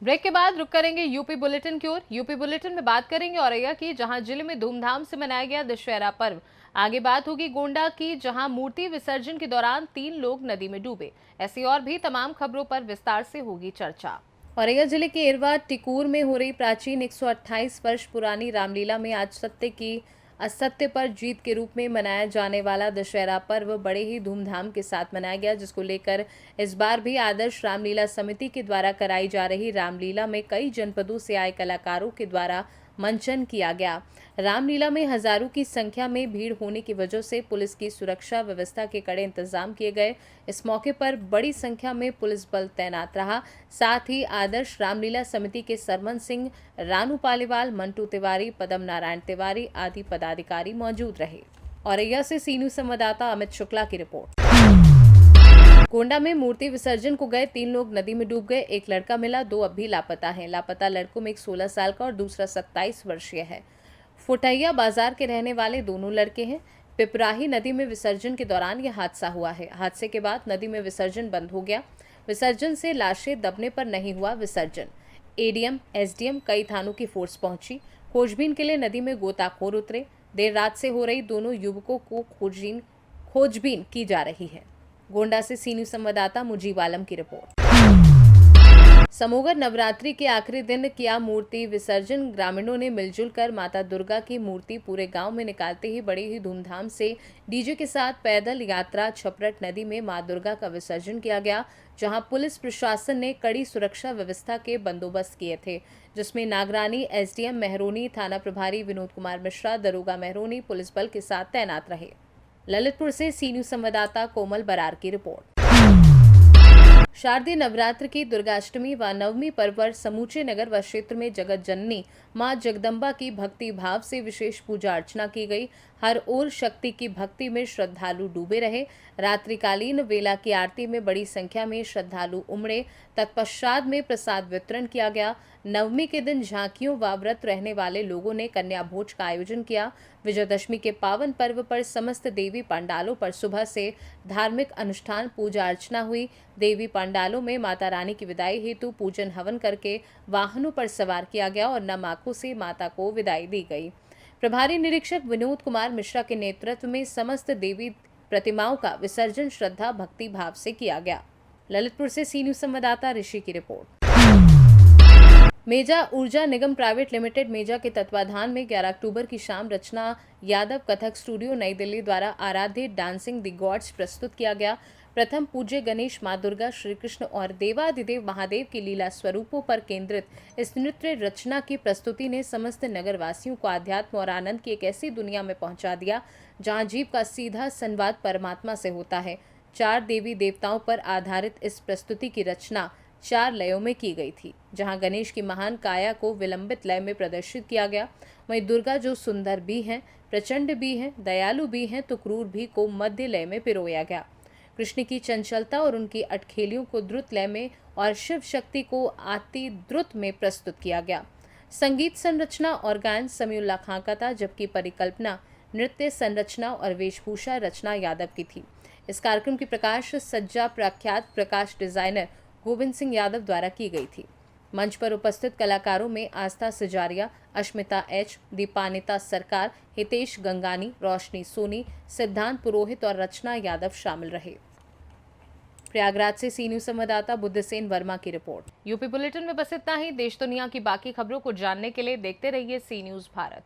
Break के बाद रुक करेंगे यूपी बुलेटिन की ओर। यूपी बुलेटिन में बात करेंगे औरैया की, जहां जिले में धूमधाम से मनाया गया दशहरा पर्व। आगे बात होगी गोंडा की, जहां मूर्ति विसर्जन के दौरान 3 लोग नदी में डूबे। ऐसी और भी तमाम खबरों पर विस्तार से होगी चर्चा। औरैया जिले के इरवा टिकूर में हो रही प्राचीन 128 वर्ष पुरानी रामलीला में आज सत्य की असत्य पर जीत के रूप में मनाया जाने वाला दशहरा पर्व बड़े ही धूमधाम के साथ मनाया गया, जिसको लेकर इस बार भी आदर्श रामलीला समिति के द्वारा कराई जा रही रामलीला में कई जनपदों से आए कलाकारों के द्वारा मंचन किया गया। रामलीला में हजारों की संख्या में भीड़ होने की वजह से पुलिस की सुरक्षा व्यवस्था के कड़े इंतजाम किए गए। इस मौके पर बड़ी संख्या में पुलिस बल तैनात रहा। साथ ही आदर्श रामलीला समिति के सरमन सिंह, रानू पालीवाल, मंटू तिवारी, पदम नारायण तिवारी आदि पदाधिकारी मौजूद रहे। औरैया से सीनू संवाददाता अमित शुक्ला की रिपोर्ट। गोंडा में मूर्ति विसर्जन को गए 3 लोग नदी में डूब गए। एक लड़का मिला, 2 अब भी लापता हैं। लापता लड़कों में एक 16 साल का और दूसरा 27 वर्षीय है। फुटैया बाजार के रहने वाले दोनों लड़के हैं। पिपराही नदी में विसर्जन के दौरान यह हादसा हुआ है। हादसे के बाद नदी में विसर्जन बंद हो गया। विसर्जन से लाशें दबने पर नहीं हुआ विसर्जन। एडीएम, एसडीएम, कई थानों की फोर्स पहुंची। खोजबीन के लिए नदी में गोताखोर उतरे। देर रात से हो रही दोनों युवकों को खोजबीन की जा रही है। गोंडा से सीनियर संवाददाता मुजीब आलम की रिपोर्ट। समोगर नवरात्रि के आखिरी दिन किया मूर्ति विसर्जन। ग्रामीणों ने मिलजुल कर माता दुर्गा की मूर्ति पूरे गांव में निकालते ही बड़ी ही धूमधाम से डीजे के साथ पैदल यात्रा छपरट नदी में मां दुर्गा का विसर्जन किया गया, जहां पुलिस प्रशासन ने कड़ी सुरक्षा व्यवस्था के बंदोबस्त किए थे, जिसमें नागरानी, एसडीएम मेहरोनी, थाना प्रभारी विनोद कुमार मिश्रा, दरोगा मेहरोनी पुलिस बल के साथ तैनात रहे। ललितपुर से सीनियर संवाददाता कोमल बरार की रिपोर्ट। शारदीय नवरात्र की दुर्गाष्टमी व नवमी पर्व पर समूचे नगर व क्षेत्र में जगत जननी मां जगदम्बा की भक्ति भाव से विशेष पूजा अर्चना की गई। हर ओर शक्ति की भक्ति में श्रद्धालु डूबे रहे। रात्रिकालीन वेला की आरती में बड़ी संख्या में श्रद्धालु उमड़े। तत्पश्चात में प्रसाद वितरण किया गया। नवमी के दिन झांकियों व व्रत रहने वाले लोगों ने कन्या भोज का आयोजन किया। विजयदशमी के पावन पर्व पर समस्त देवी पंडालों पर सुबह से धार्मिक अनुष्ठान पूजा अर्चना हुई। देवी पंडालों में माता रानी की विदाई हेतु पूजन हवन करके वाहनों पर सवार किया गया और नमाकों से माता को विदाई दी गई। प्रभारी निरीक्षक विनोद कुमार मिश्रा के नेतृत्व में समस्त देवी प्रतिमाओं का विसर्जन श्रद्धा भक्ति भाव से किया गया। ललितपुर से सीनियर संवाददाता ऋषि की रिपोर्ट। मेजा ऊर्जा निगम प्राइवेट लिमिटेड मेजा के तत्वाधान में 11 अक्टूबर की शाम रचना यादव कथक स्टूडियो नई दिल्ली द्वारा आराध्य डांसिंग द गॉड्स प्रस्तुत किया गया। प्रथम पूज्य गणेश, मां दुर्गा, श्री कृष्ण और देवादिदेव महादेव की लीला स्वरूपों पर केंद्रित इस नृत्य रचना की प्रस्तुति ने समस्त नगरवासियों को आध्यात्म और आनंद की एक ऐसी दुनिया में पहुंचा दिया, जहां जीव का सीधा संवाद परमात्मा से होता है। 4 देवी देवताओं पर आधारित इस प्रस्तुति की रचना 4 लयों में की गई थी, जहां गणेश की महान काया को विलंबित लय में प्रदर्शित किया गया। वहीं दुर्गा जो सुंदर भी हैं, प्रचंड भी हैं, दयालु भी हैं, तो क्रूर भी को मध्य लय में पिरोया गया। कृष्ण की चंचलता और उनकी अटखेलियों को द्रुत लय में और शिव शक्ति को अति द्रुत में प्रस्तुत किया गया। संगीत संरचना और गायन समीउल्लाह खां का था, जबकि परिकल्पना, नृत्य संरचना और वेशभूषा रचना यादव की थी। इस कार्यक्रम की प्रकाश सज्जा प्रख्यात प्रकाश डिजाइनर गोविंद सिंह यादव द्वारा की गई थी। मंच पर उपस्थित कलाकारों में आस्था सजारिया, अश्मिता एच, दीपानिता सरकार, हितेश गंगानी, रोशनी सोनी, सिद्धांत पुरोहित और रचना यादव शामिल रहे। प्रयागराज से सी न्यूज संवाददाता बुद्धसेन वर्मा की रिपोर्ट। यूपी बुलेटिन में बस इतना ही। देश दुनिया की बाकी खबरों को जानने के लिए देखते रहिए सी न्यूज भारत।